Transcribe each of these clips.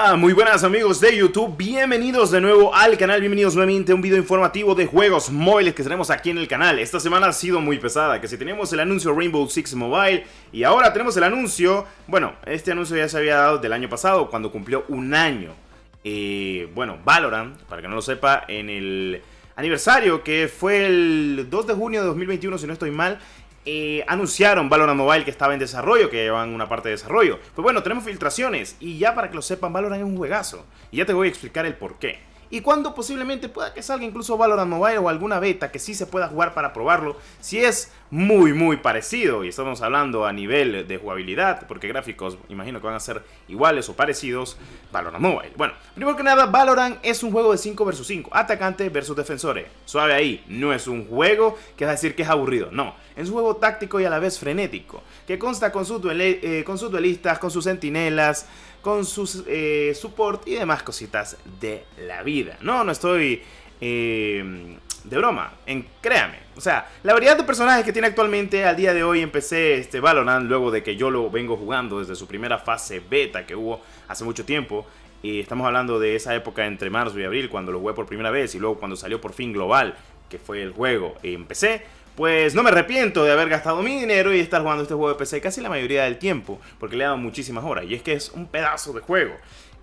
Hola, muy buenas amigos de YouTube, bienvenidos de nuevo al canal, bienvenidos nuevamente a un video informativo de juegos móviles que tenemos aquí en el canal. Esta semana ha sido muy pesada, que si teníamos el anuncio Rainbow Six Mobile y ahora tenemos el anuncio, bueno, este anuncio ya se había dado del año pasado cuando cumplió un año. Bueno, Valorant, para que no lo sepa, en el aniversario que fue el 2 de junio de 2021 si no estoy mal, anunciaron Valorant Mobile que estaba en desarrollo, que llevan una parte de desarrollo. Pues bueno, tenemos filtraciones y ya para que lo sepan, Valorant es un juegazo. Y ya te voy a explicar el porqué. Y cuándo posiblemente pueda que salga incluso Valorant Mobile o alguna beta que sí se pueda jugar para probarlo, si es muy parecido. Y estamos hablando a nivel de jugabilidad, porque gráficos imagino que van a ser iguales o parecidos. Valorant Mobile. Bueno, primero que nada, Valorant es un juego de 5 vs 5, atacante versus defensores. Suave ahí, no es un juego que vas a decir que es aburrido, no. Es un juego táctico y a la vez frenético, que consta con sus duelistas, con sus centinelas, con sus support y demás cositas de la vida. No estoy de broma, créame. O sea, la variedad de personajes que tiene actualmente al día de hoy empecé Valorant, luego de que yo lo vengo jugando desde su primera fase beta que hubo hace mucho tiempo. Y estamos hablando de esa época entre marzo y abril, cuando lo jugué por primera vez, y luego cuando salió por fin global, que fue el juego, empecé. Pues no me arrepiento de haber gastado mi dinero y estar jugando este juego de PC casi la mayoría del tiempo, porque le he dado muchísimas horas, y es que es un pedazo de juego.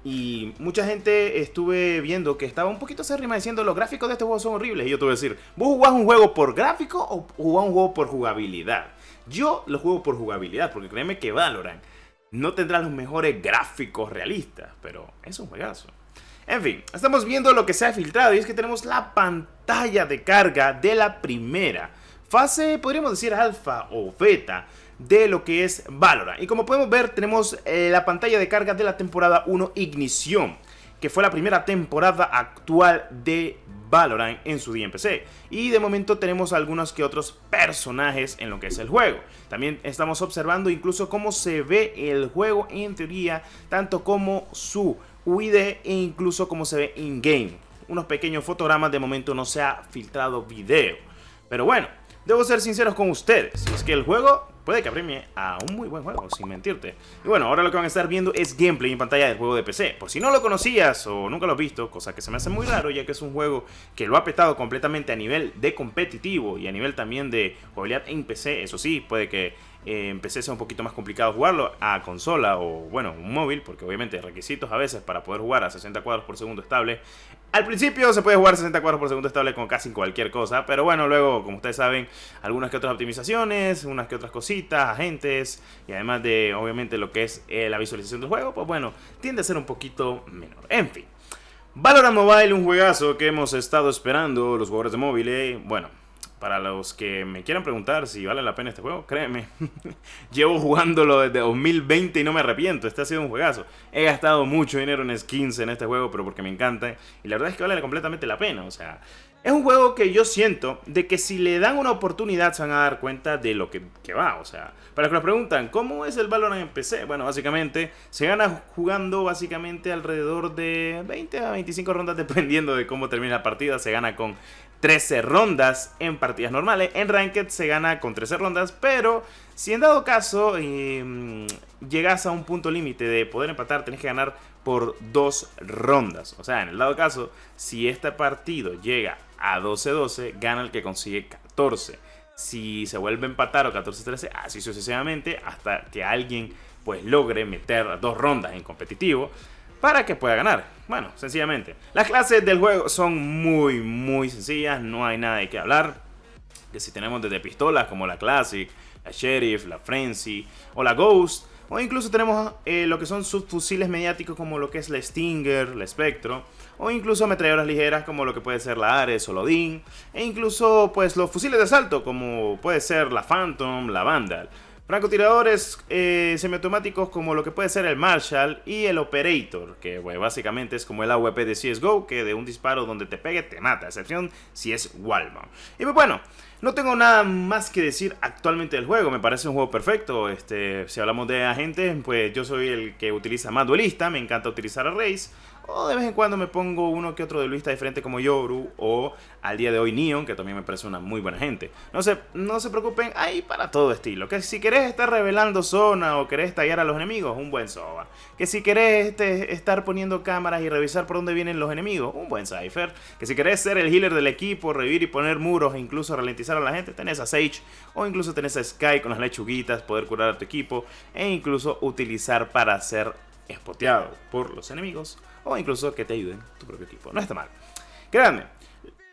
Y mucha gente estuve viendo que estaba un poquito acérrima diciendo los gráficos de este juego son horribles. Y yo te voy a decir, ¿vos jugás un juego por gráfico o jugás un juego por jugabilidad? Yo lo juego por jugabilidad, porque créeme que Valorant no tendrá los mejores gráficos realistas, pero es un juegazo. En fin, estamos viendo lo que se ha filtrado y es que tenemos la pantalla de carga de la primera fase, podríamos decir alfa o beta, de lo que es Valorant. Y como podemos ver, tenemos la pantalla de carga de la temporada 1 Ignición, que fue la primera temporada actual de Valorant en su día en PC. Y de momento tenemos algunos que otros personajes en lo que es el juego. También estamos observando incluso cómo se ve el juego en teoría, tanto como su UID e incluso cómo se ve in-game. Unos pequeños fotogramas, de momento no se ha filtrado video. Pero bueno, debo ser sinceros con ustedes, y es que el juego puede que apremie a un muy buen juego, sin mentirte. Y bueno, ahora lo que van a estar viendo es gameplay en pantalla del juego de PC. Por si no lo conocías o nunca lo has visto, cosa que se me hace muy raro, ya que es un juego que lo ha petado completamente a nivel de competitivo y a nivel también de jugabilidad en PC. Eso sí, puede que en PC sea un poquito más complicado jugarlo a consola o, bueno, un móvil, porque obviamente requisitos a veces para poder jugar a 60 cuadros por segundo estable. Al principio se puede jugar a 60 cuadros por segundo estable con casi cualquier cosa, pero bueno, luego, como ustedes saben, algunas que otras optimizaciones, unas que otras cositas, agentes, y además de, obviamente, lo que es la visualización del juego, pues bueno, tiende a ser un poquito menor. En fin, Valorant Mobile, un juegazo que hemos estado esperando los jugadores de móvil, bueno. Para los que me quieran preguntar si vale la pena este juego, créeme, llevo jugándolo desde 2020 y no me arrepiento. Este ha sido un juegazo. He gastado mucho dinero en skins en este juego, pero porque me encanta. Y la verdad es que vale completamente la pena. O sea, es un juego que yo siento de que si le dan una oportunidad se van a dar cuenta de lo que va. O sea, para los que nos preguntan, ¿cómo es el Valorant en PC? Bueno, básicamente se gana jugando básicamente alrededor de 20 a 25 rondas dependiendo de cómo termine la partida. Se gana con 13 rondas en partidas normales. En Ranked se gana con 13 rondas, pero si en dado caso llegas a un punto límite de poder empatar, tenés que ganar por 2 rondas. O sea, en el dado caso, si este partido llega a 12-12, gana el que consigue 14. Si se vuelve a empatar o 14-13, así sucesivamente, hasta que alguien pues logre meter 2 rondas en competitivo para que pueda ganar. Bueno, sencillamente. Las clases del juego son muy sencillas, no hay nada de qué hablar. Que si tenemos desde pistolas como la Classic, la Sheriff, la Frenzy o la Ghost, o incluso tenemos lo que son subfusiles mediáticos como lo que es la Stinger, la Spectro, o incluso ametralladoras ligeras como lo que puede ser la Ares o la Odin, e incluso pues los fusiles de asalto como puede ser la Phantom, la Vandal. Francotiradores semiautomáticos como lo que puede ser el Marshall y el Operator, que bueno, básicamente es como el AWP de CSGO, que de un disparo donde te pegue te mata, a excepción si es Wallman. Y pues bueno, no tengo nada más que decir actualmente del juego, me parece un juego perfecto. Si hablamos de agentes, pues yo soy el que utiliza más duelista, me encanta utilizar a Raze, o de vez en cuando me pongo uno que otro de lista diferente como Yoru o al día de hoy Neon, que también me parece una muy buena gente. No se preocupen, hay para todo estilo. Que si querés estar revelando zona o querés tallar a los enemigos, un buen Sova. Que si querés estar poniendo cámaras y revisar por dónde vienen los enemigos, un buen Cypher. Que si querés ser el healer del equipo, revivir y poner muros e incluso ralentizar a la gente, tenés a Sage. O incluso tenés a Sky con las lechuguitas, poder curar a tu equipo e incluso utilizar para ser spoteado por los enemigos o incluso que te ayuden tu propio equipo. No está mal. Créanme,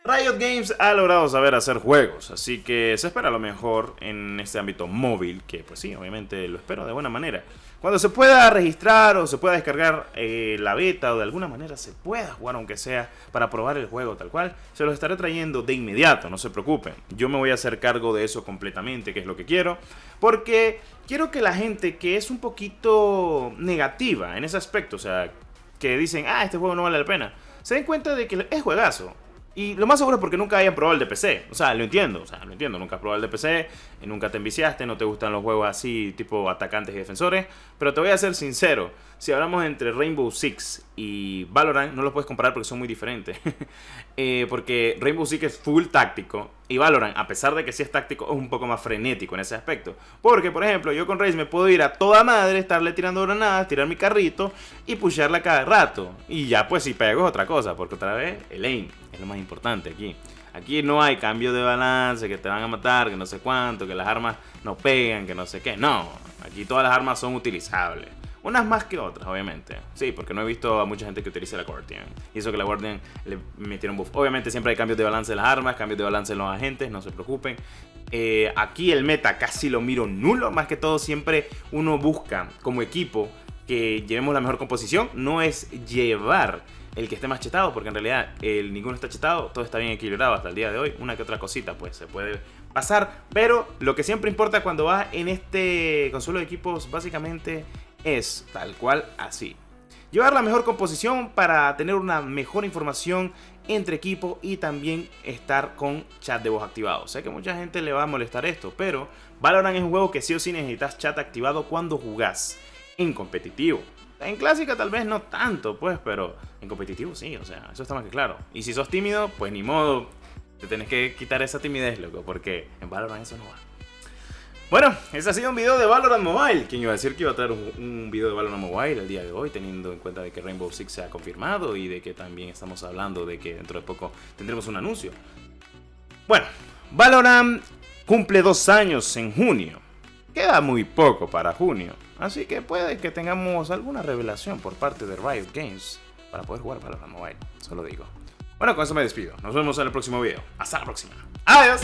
Riot Games ha logrado saber hacer juegos, así que se espera lo mejor en este ámbito móvil, que pues sí, obviamente lo espero de buena manera. Cuando se pueda registrar o se pueda descargar la beta o de alguna manera se pueda jugar aunque sea para probar el juego tal cual, se los estaré trayendo de inmediato, no se preocupen. Yo me voy a hacer cargo de eso completamente, que es lo que quiero, porque quiero que la gente que es un poquito negativa en ese aspecto, o sea, que dicen, este juego no vale la pena, se den cuenta de que es juegazo. Y lo más seguro es porque nunca hayan probado el de PC. O sea, lo entiendo, nunca has probado el de PC, nunca te enviciaste, no te gustan los juegos así, tipo atacantes y defensores. Pero te voy a ser sincero, si hablamos entre Rainbow Six y Valorant, no los puedes comparar porque son muy diferentes. Porque Rainbow Six es full táctico y Valorant, a pesar de que sí es táctico, es un poco más frenético en ese aspecto. Porque, por ejemplo, yo con Raze me puedo ir a toda madre, estarle tirando granadas, tirar mi carrito y pushearla cada rato. Y ya pues si pego es otra cosa, porque otra vez el aim es lo más importante aquí. Aquí no hay cambio de balance, que te van a matar, que no sé cuánto, que las armas no pegan, que no sé qué. No, aquí todas las armas son utilizables. Unas más que otras, obviamente. Sí, porque no he visto a mucha gente que utilice la Guardian. Y eso que la Guardian le metieron buff. Obviamente siempre hay cambios de balance en las armas, cambios de balance en los agentes, no se preocupen. Aquí el meta casi lo miro nulo. Más que todo siempre uno busca como equipo que llevemos la mejor composición. No es llevar el que esté más chetado, porque en realidad ninguno está chetado, todo está bien equilibrado hasta el día de hoy. Una que otra cosita pues se puede pasar, pero lo que siempre importa cuando vas en este consuelo de equipos básicamente es tal cual así: llevar la mejor composición para tener una mejor información entre equipos y también estar con chat de voz activado. Sé que mucha gente le va a molestar esto, pero Valorant es un juego que sí o sí necesitas chat activado cuando jugás en competitivo. En clásica tal vez no tanto, pues, pero en competitivo sí, o sea, eso está más que claro. Y si sos tímido, pues ni modo, te tenés que quitar esa timidez, loco, porque en Valorant eso no va. Bueno, ese ha sido un video de Valorant Mobile. ¿Quién iba a decir que iba a traer un video de Valorant Mobile el día de hoy, teniendo en cuenta de que Rainbow Six se ha confirmado y de que también estamos hablando de que dentro de poco tendremos un anuncio? Bueno, Valorant cumple 2 años en junio. Queda muy poco para junio, así que puede que tengamos alguna revelación por parte de Riot Games para poder jugar Valorant Mobile, solo digo. Bueno, con eso me despido. Nos vemos en el próximo video. Hasta la próxima. ¡Adiós!